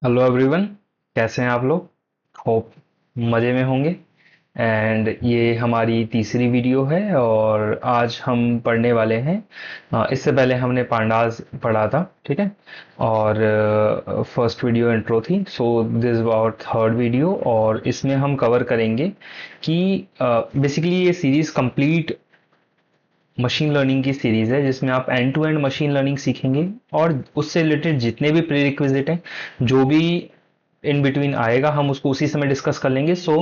Hello everyone. कैसे हैं आप लोग? होप मज़े में होंगे। एंड ये हमारी तीसरी वीडियो है और आज हम पढ़ने वाले हैं। इससे पहले हमने पांडास पढ़ा था, ठीक है। और फर्स्ट वीडियो इंट्रो थी, so this our third video और इसमें हम कवर करेंगे कि बेसिकली ये सीरीज कंप्लीट मशीन लर्निंग की सीरीज है जिसमें आप end to end machine learning सीखेंगे और उससे रिलेटेड जितने भी प्री रिक्विजिट हैं, जो भी इन बिटवीन आएगा हम उसको उसी समय डिस्कस कर लेंगे। सो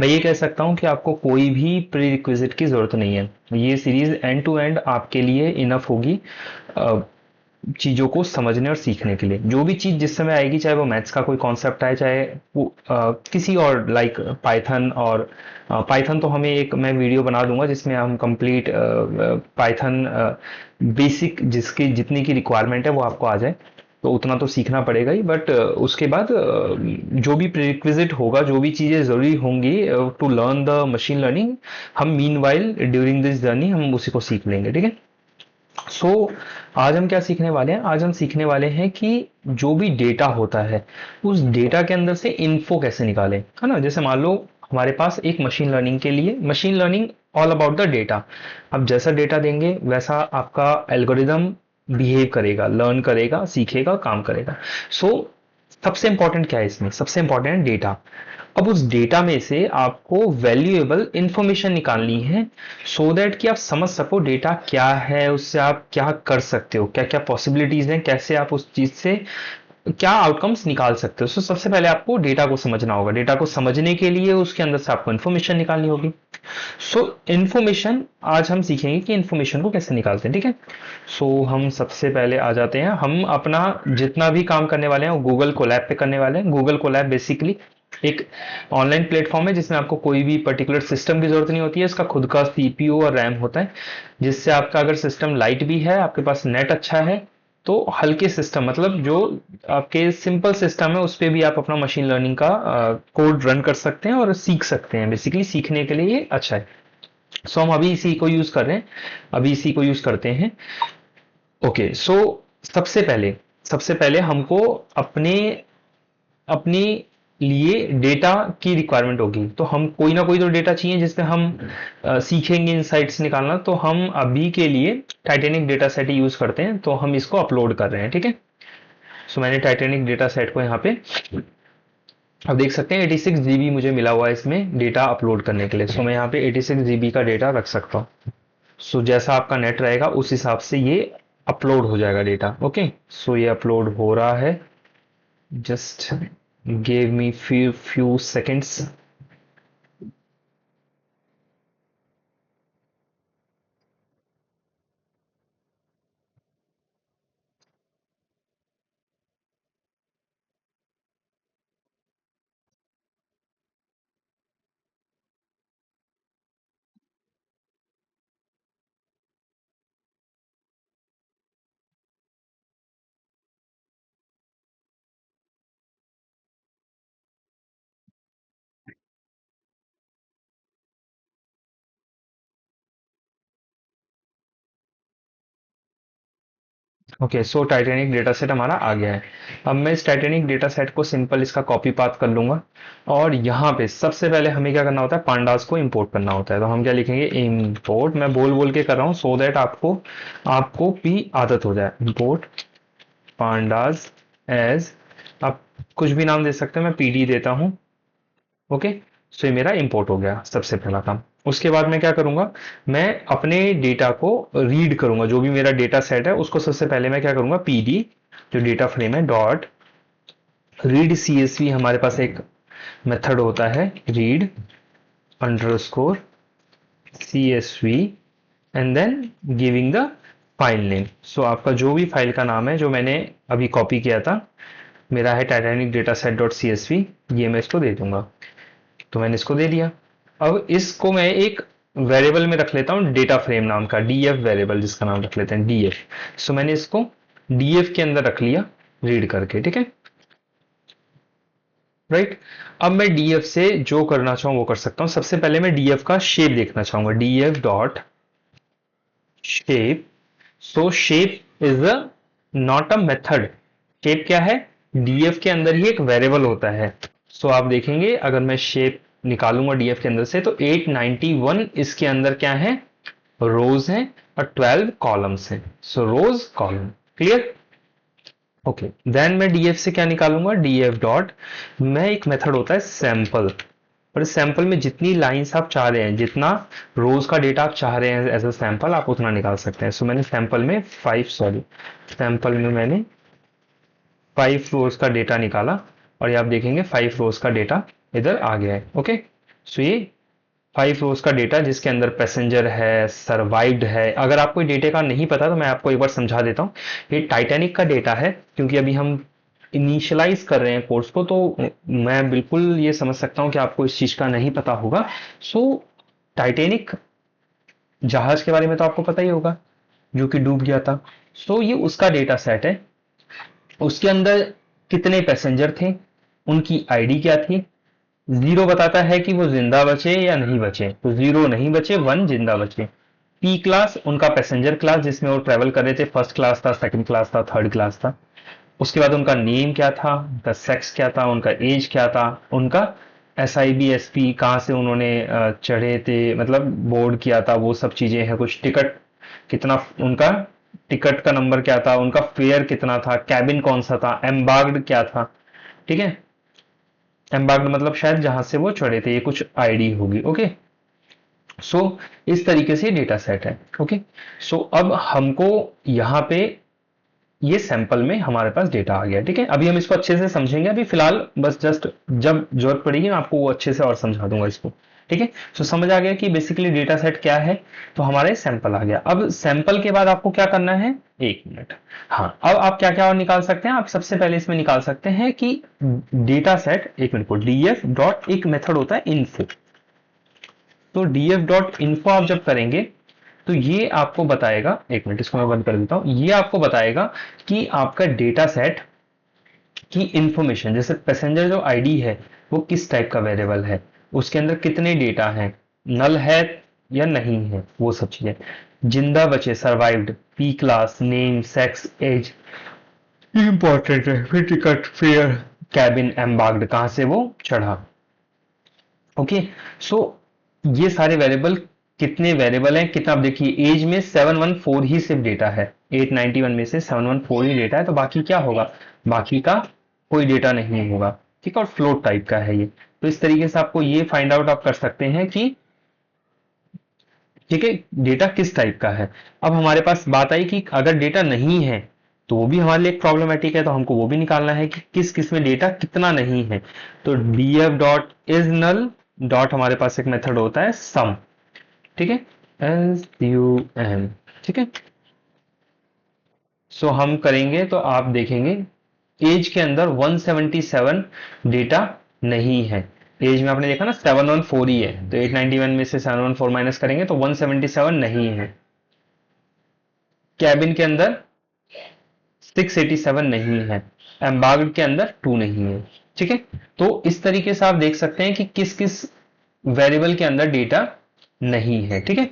मैं ये कह सकता हूँ कि आपको कोई भी प्री रिक्विजिट की जरूरत नहीं है। ये सीरीज एंड टू एंड आपके लिए इनफ होगी चीज़ों को समझने और सीखने के लिए। जो भी चीज़ जिस समय आएगी, चाहे वो मैथ्स का कोई कॉन्सेप्ट आए, चाहे वो किसी और लाइक पाइथन, और पाइथन तो हमें एक मैं वीडियो बना दूंगा जिसमें हम कंप्लीट पाइथन बेसिक जिसकी जितनी की रिक्वायरमेंट है वो आपको आ जाए। तो उतना तो सीखना पड़ेगा ही, बट उसके बाद जो भी प्रीरिक्विजिट होगा, जो भी चीज़ें ज़रूरी होंगी to learn the machine learning, हम meanwhile during this journey हम उसी को सीख लेंगे, ठीक है। सो आज हम क्या सीखने वाले हैं? आज हम सीखने वाले हैं कि जो भी डेटा होता है उस डेटा के अंदर से इन्फो कैसे निकालें, है ना। जैसे मान लो हमारे पास एक मशीन लर्निंग के लिए, machine learning all about the data. अब जैसा डेटा देंगे वैसा आपका एल्गोरिदम बिहेव करेगा, लर्न करेगा, सीखेगा, काम करेगा। सो सबसे इंपॉर्टेंट क्या है इसमें? सबसे इंपॉर्टेंट है डेटा। अब उस डेटा में से आपको वैल्यूएबल इंफॉर्मेशन निकालनी है, सो दैट कि आप समझ सको डेटा क्या है, उससे आप क्या कर सकते हो, क्या क्या पॉसिबिलिटीज हैं, कैसे आप उस चीज से क्या आउटकम्स निकाल सकते हो। सो सबसे पहले आपको डेटा को समझना होगा। डेटा को समझने के लिए उसके अंदर से आपको इन्फॉर्मेशन निकालनी होगी। सो इन्फॉर्मेशन आज हम सीखेंगे कि इन्फॉर्मेशन को कैसे निकालते हैं, ठीक है। सो हम सबसे पहले आ जाते हैं, हम अपना जितना भी काम करने वाले हैं वो गूगल कोलैब पे करने वाले हैं। गूगल कोलैब बेसिकली एक ऑनलाइन प्लेटफॉर्म है जिसमें आपको कोई भी पर्टिकुलर सिस्टम की जरूरत नहीं होती है। इसका खुद का सीपीयू और रैम होता है, जिससे आपका अगर सिस्टम लाइट भी है, आपके पास नेट अच्छा है, तो हल्के सिस्टम मतलब जो आपके सिंपल सिस्टम है उस पर भी आप अपना मशीन लर्निंग का कोड रन कर सकते हैं और सीख सकते हैं। बेसिकली सीखने के लिए ये अच्छा है। सो हम अभी इसी को यूज कर रहे हैं, अभी इसी को यूज करते हैं। ओके, सो सबसे पहले हमको अपने अपने लिए डेटा की रिक्वायरमेंट होगी। तो हम कोई ना कोई तो डेटा चाहिए जिसमें हम सीखेंगे इनसाइट्स निकालना। तो हम अभी के लिए टाइटेनिक डेटा सेट ही यूज करते हैं, तो हम इसको अपलोड कर रहे हैं, ठीक है। सो मैंने टाइटेनिक डेटा सेट को यहाँ पे अब देख सकते हैं 86 GB मुझे मिला हुआ है इसमें डेटा अपलोड करने के लिए। सो मैं यहाँ पे 86 GB का डेटा रख सकता हूँ। सो जैसा आपका नेट रहेगा उस हिसाब से ये अपलोड हो जाएगा डेटा। ओके, सो ये अपलोड हो रहा है। Just give me few seconds. Okay, so Titanic data set हमारा आ गया है। अब मैं इस टाइटेनिक डेटा सेट को सिंपल इसका कॉपी पाथ कर लूंगा और यहाँ पे सबसे पहले हमें क्या करना होता है? पांडास को इंपोर्ट करना होता है। तो हम क्या लिखेंगे? इंपोर्ट। मैं बोल बोल के कर रहा हूँ सो दैट आपको आपको भी आदत हो जाए। इंपोर्ट पांडास एज, आप कुछ भी नाम दे सकते हैं, मैं पीडी देता हूँ। ओके, सो ये मेरा इंपोर्ट हो गया सबसे पहला काम। उसके बाद मैं क्या करूंगा? मैं अपने डेटा को रीड करूंगा। जो भी मेरा डेटा सेट है उसको सबसे पहले मैं क्या करूंगा? पीडी जो डेटा फ्रेम है डॉट रीड सीएसवी, हमारे पास एक मेथड होता है read underscore CSV and then giving the file name. So आपका जो भी फाइल का नाम है जो मैंने अभी कॉपी किया था, मेरा है Titanic data set dot C S V, ये मैं इसको दे दूंगा। तो मैंने इसको दे दिया। अब इसको मैं एक वेरिएबल में रख लेता हूँ डेटा फ्रेम नाम का, डीएफ वेरिएबल जिसका नाम रख लेते हैं डीएफ। सो मैंने इसको डीएफ के अंदर रख लिया रीड करके, ठीक है। राइट, अब मैं डीएफ से जो करना चाहूँ वो कर सकता हूँ। सबसे पहले मैं डीएफ का शेप देखना चाहूंगा, DF dot shape. So shape is a not a method. Shape क्या है? डीएफ के अंदर ही एक वेरिएबल होता है। सो आप देखेंगे अगर मैं शेप निकालूंगा डीएफ के अंदर से तो 891 इसके अंदर क्या है, रोज हैं, और 12 कॉलम्स हैं। सो रोज कॉलम, क्लियर। ओके, देन मैं डीएफ से क्या निकालूंगा, डीएफ डॉट, मैं एक मेथड होता है सैंपल, और इस सैंपल में जितनी लाइंस आप चाह रहे हैं, जितना रोज का डेटा आप चाह रहे हैं एज अ सैंपल, आप उतना निकाल सकते हैं। सो मैंने सैंपल में 5 सॉरी सैंपल में मैंने 5 रोज का डेटा निकाला, और ये आप देखेंगे 5 रोज का डेटा इधर आ गया है। ओके, सो ये 5 रोज का डेटा जिसके अंदर पैसेंजर है, सर्वाइव्ड है। अगर आपको डेटा का नहीं पता तो मैं आपको एक बार समझा देता हूँ। ये टाइटैनिक का डेटा है, क्योंकि अभी हम इनिशियलाइज कर रहे हैं कोर्स को, तो मैं बिल्कुल ये समझ सकता हूँ कि आपको इस चीज का नहीं पता होगा। सो टाइटैनिक जहाज के बारे में तो आपको पता ही होगा, जो कि डूब गया था। सो ये उसका डेटा सेट है। उसके अंदर कितने पैसेंजर थे, उनकी आईडी क्या थी। जीरो बताता है कि वो जिंदा बचे या नहीं बचे, तो जीरो नहीं बचे, वन जिंदा बचे। पी क्लास उनका पैसेंजर क्लास जिसमें वो ट्रेवल कर रहे थे, फर्स्ट क्लास था, सेकंड क्लास था, थर्ड क्लास था। उसके बाद उनका नेम क्या था, उनका सेक्स क्या था, उनका एज क्या था, उनका S I B S P कहाँ से उन्होंने चढ़े थे, मतलब बोर्ड किया था, वो सब चीजें हैं। कुछ टिकट कितना, उनका टिकट का नंबर क्या था, उनका फेयर कितना था, कैबिन कौन सा था, एम्बार्क्ड क्या था। ठीक है, एम्बार्क्ड मतलब शायद जहां से वो चढ़े थे, ये कुछ आईडी होगी। ओके, सो इस तरीके से डेटा सेट है। ओके, सो अब हमको यहाँ पे ये सैंपल में हमारे पास डेटा आ गया। ठीक है, अभी हम इसको अच्छे से समझेंगे। अभी फिलहाल बस जस्ट जब जरूरत पड़ेगी मैं आपको वो अच्छे से और समझा दूंगा इसको। ठीक है, सो समझ आ गया कि बेसिकली डेटा सेट क्या है। तो हमारे सैंपल आ गया। अब सैंपल के बाद आपको क्या करना है, एक मिनट। हाँ, अब आप क्या क्या और निकाल सकते हैं, आप सबसे पहले इसमें निकाल सकते हैं कि डेटा सेट, एक मिनट को, डीएफ डॉट एक मेथड होता है इन्फो। तो डीएफ डॉट इन्फो आप जब करेंगे तो ये आपको बताएगा, एक मिनट इसको मैं बंद कर देता हूं, ये आपको बताएगा कि आपका डेटा सेट की इंफॉर्मेशन, जैसे पैसेंजर जो आईडी है वो किस टाइप का वेरिएबल है, उसके अंदर कितने डेटा है, नल है या नहीं है, वो सब चीजें। जिंदा बचे, survived, P class, name, sex, age, important है, फिर टिकट, फेयर, कैबिन, एम्बार्क्ड, कहां से वो चढ़ा। ओके, सो ये सारे वेरिएबल, कितने वेरिएबल हैं, कितना, आप देखिए एज में 714 ही सिर्फ डेटा है, 891 में से 714 ही डेटा है, तो बाकी क्या होगा, बाकी का कोई डेटा नहीं होगा। ठीक है, और फ्लोट टाइप का है ये। तो इस तरीके से आपको ये फाइंड आउट आप कर सकते हैं कि ठीक है डेटा किस टाइप का है। अब हमारे पास बात आई कि अगर डेटा नहीं है तो वो भी हमारे लिए एक प्रॉब्लमेटिक है, तो हमको वो भी निकालना है कि किस किस में डेटा कितना नहीं है। तो df dot is null dot, हमारे पास एक मेथड होता है सम। ठीक है, SUM। ठीक है, सो हम करेंगे तो आप देखेंगे एज के अंदर 177 डेटा नहीं है। एज में आपने देखा ना 714 ही है, तो 891 में से 714 माइनस करेंगे तो 177 नहीं है। कैबिन के अंदर 687 नहीं है। एम्बार्ग्ड के अंदर 2 नहीं है। ठीक है, तो इस तरीके से आप देख सकते हैं कि किस किस वेरिएबल के अंदर डेटा नहीं है। ठीक है,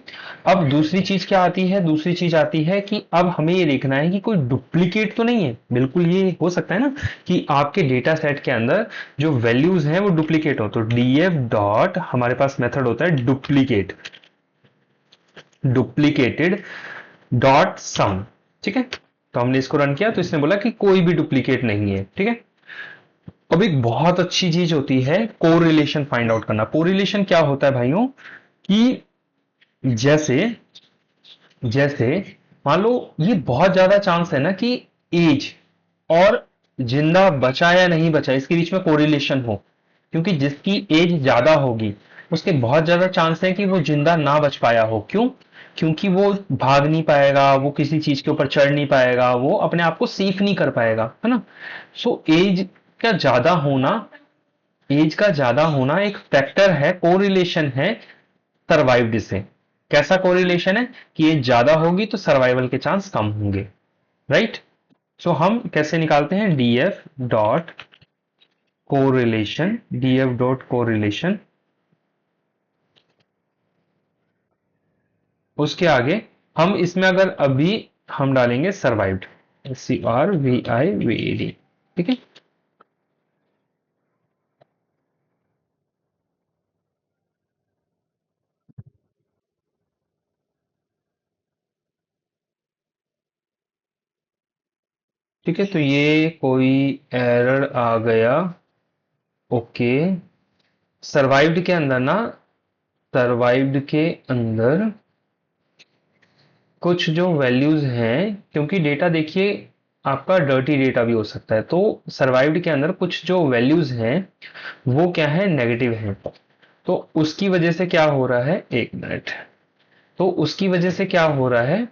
अब दूसरी चीज क्या आती है, दूसरी चीज आती है कि अब हमें ये देखना है कि कोई डुप्लीकेट तो नहीं है। बिल्कुल ये हो सकता है ना कि आपके डेटा सेट के अंदर जो वैल्यूज हैं वो डुप्लीकेट हो, तो डीएफ डॉट हमारे पास मेथड होता है डुप्लीकेट, डुप्लीकेटेड डॉट सम। ठीक है, तो हमने इसको रन किया तो इसने बोला कि कोई भी डुप्लीकेट नहीं है। ठीक है, अब एक बहुत अच्छी चीज होती है कोरिलेशन फाइंड आउट करना। कोरिलेशन क्या होता है भाइयों, कि जैसे जैसे मान लो ये बहुत ज्यादा चांस है ना कि एज और जिंदा बचा या नहीं बचा इसके बीच में कोरिलेशन हो, क्योंकि जिसकी एज ज्यादा होगी उसके बहुत ज्यादा चांस है कि वो जिंदा ना बच पाया हो। क्यों, क्योंकि वो भाग नहीं पाएगा, वो किसी चीज के ऊपर चढ़ नहीं पाएगा, वो अपने आप को सेफ नहीं कर पाएगा, है ना। सो एज का ज्यादा होना, एज का ज्यादा होना एक फैक्टर है, कोरिलेशन है सर्वाइव्ड से। कैसा कोरिलेशन है कि ये ज्यादा होगी तो सर्वाइवल के चांस कम होंगे, राइट। सो हम कैसे निकालते हैं, DF dot correlation, DF dot correlation, उसके आगे हम इसमें अगर अभी हम डालेंगे सर्वाइव्ड, SCRVIVED। ठीक है, ठीक है, तो ये कोई एरर आ गया। ओके, सर्वाइव्ड के अंदर ना, सर्वाइव्ड के अंदर कुछ जो वैल्यूज हैं, क्योंकि डेटा देखिए आपका डर्टी डेटा भी हो सकता है, तो सर्वाइव्ड के अंदर कुछ जो वैल्यूज हैं वो क्या है, नेगेटिव है। तो उसकी वजह से क्या हो रहा है, एक मिनट, तो उसकी वजह से क्या हो रहा है,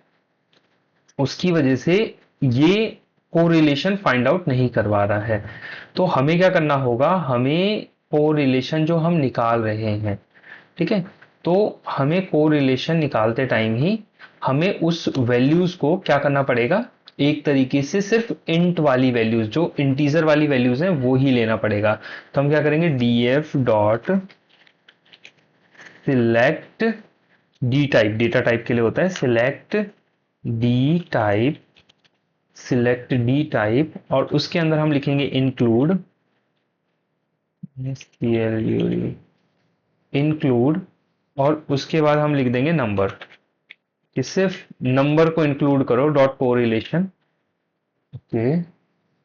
उसकी वजह से ये कोरिलेशन फाइंड आउट नहीं करवा रहा है। तो हमें क्या करना होगा, हमें कोरिलेशन जो हम निकाल रहे हैं, ठीक है, तो हमें कोरिलेशन निकालते टाइम ही हमें उस वैल्यूज को क्या करना पड़ेगा, एक तरीके से सिर्फ इंट वाली वैल्यूज, जो इंटीजर वाली वैल्यूज हैं वो ही लेना पड़ेगा। तो हम क्या करेंगे, df dot select D type, data type के लिए होता है select D type, select D type, और उसके अंदर हम लिखेंगे इंक्लूड, इंक्लूड, और उसके बाद हम लिख देंगे नंबर, कि सिर्फ नंबर को इंक्लूड करो, dot correlation. Okay,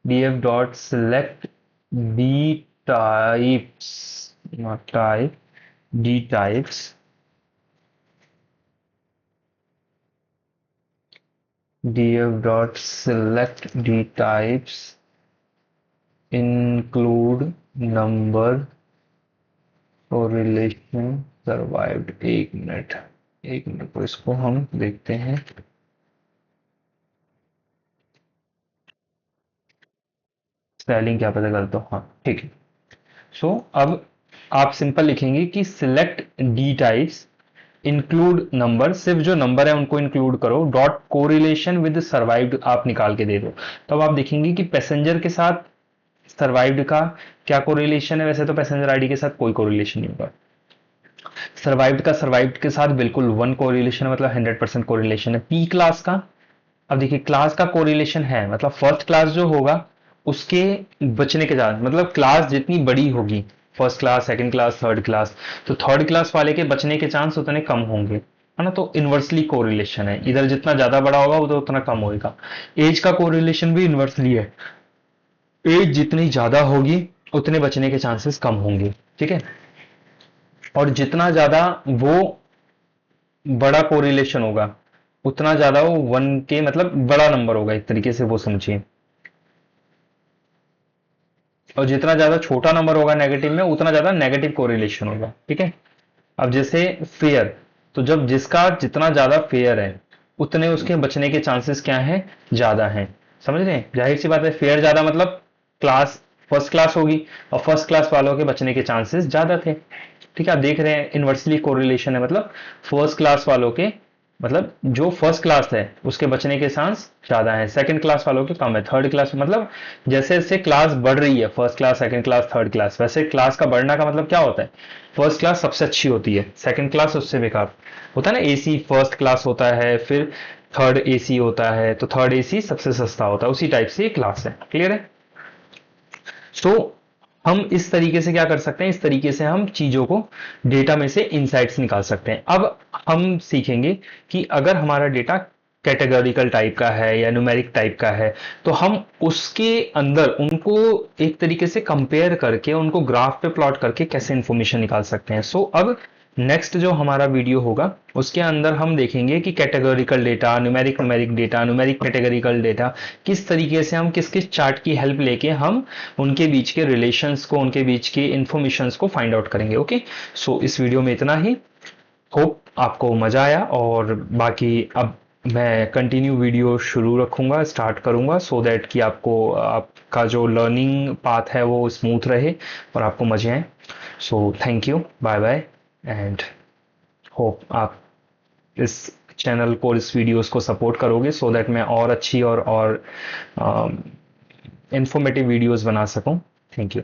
df dot select D types, not type, D types, df dot select D types include number correlation survived. एक मिनट, एक मिनट, तो इसको हम देखते हैं। स्पेलिंग क्या पता गलत हो, हाँ ठीक है। सो अब आप सिंपल लिखेंगे कि select D types include number, सिर्फ जो नंबर है उनको इंक्लूड करो, डॉट कोरिलेशन विद सर्वाइव्ड आप निकाल के दे दो। तब आप देखेंगे कि पैसेंजर के साथ सर्वाइव्ड का क्या कोरिलेशन है। वैसे तो पैसेंजर आईडी के साथ कोई कोरिलेशन नहीं होगा, सर्वाइव्ड का सर्वाइव्ड के साथ बिल्कुल वन कोरिलेशन, मतलब 100% कोरिलेशन है। पी क्लास का, अब देखिए क्लास का कोरिलेशन है, मतलब फर्स्ट क्लास जो होगा उसके बचने के चांस, मतलब क्लास जितनी बड़ी होगी, first class, second class, third class, तो थर्ड क्लास वाले के बचने के चांस उतने कम होंगे, है ना। तो इनवर्सली कोरिलेशन है, इधर जितना ज्यादा बड़ा होगा उधर उतना कम होगा। एज का कोरिलेशन भी इनवर्सली है, एज जितनी ज्यादा होगी उतने बचने के चांसेस कम होंगे, ठीक है। और जितना ज्यादा वो बड़ा कोरिलेशन होगा उतना ज्यादा वो वन के, मतलब बड़ा नंबर होगा एक तरीके से वो समझिए, और जितना ज्यादा छोटा नंबर होगा नेगेटिव में उतना ज्यादा नेगेटिव कोरिलेशन होगा, ठीक है। अब जैसे फेयर, तो जब जिसका जितना ज्यादा फेयर है उतने उसके बचने के चांसेस क्या हैं, ज्यादा हैं। समझ रहे हैं, जाहिर सी बात है, फेयर ज्यादा मतलब क्लास फर्स्ट क्लास होगी, और फर्स्ट क्लास वालों के बचने के चांसेस ज्यादा थे, ठीक है। आप देख रहे हैं इनवर्सली कोरिलेशन है, मतलब फर्स्ट क्लास वालों के, मतलब जो फर्स्ट क्लास है उसके बचने के चांस ज्यादा है, सेकंड क्लास वालों के कम है, थर्ड क्लास, मतलब जैसे जैसे क्लास बढ़ रही है, first class, second class, third class, वैसे क्लास का बढ़ना का मतलब क्या होता है, फर्स्ट क्लास सबसे अच्छी होती है, सेकंड क्लास उससे बेकार होता है ना। एसी फर्स्ट क्लास होता है, फिर थर्ड एसी होता है, तो थर्ड एसी सबसे सस्ता होता है, उसी टाइप से क्लास है। क्लियर है। सो हम इस तरीके से क्या कर सकते हैं, इस तरीके से हम चीजों को, डेटा में से इनसाइट्स निकाल सकते हैं। अब हम सीखेंगे कि अगर हमारा डेटा कैटेगोरिकल टाइप का है या न्यूमेरिक टाइप का है, तो हम उसके अंदर उनको एक तरीके से कंपेयर करके, उनको ग्राफ पे प्लॉट करके कैसे इंफॉर्मेशन निकाल सकते हैं। सो अब नेक्स्ट जो हमारा वीडियो होगा उसके अंदर हम देखेंगे कि categorical data, numeric numeric data, numeric categorical data, किस तरीके से हम किस किस चार्ट की हेल्प लेके हम उनके बीच के रिलेशंस को, उनके बीच के इंफॉर्मेशंस को फाइंड आउट करेंगे। ओके, सो इस वीडियो में इतना ही। होप आपको मजा आया, और बाकी अब मैं कंटिन्यू वीडियो शुरू रखूंगा, स्टार्ट करूंगा, सो दैट कि आपको आपका जो लर्निंग पाथ है वो स्मूथ रहे और आपको मजे आए। So thank you, bye bye, and hope आप इस चैनल को, इस वीडियोस को सपोर्ट करोगे, सो दैट मैं और अच्छी और इंफॉर्मेटिव वीडियोस बना सकूं। Thank you.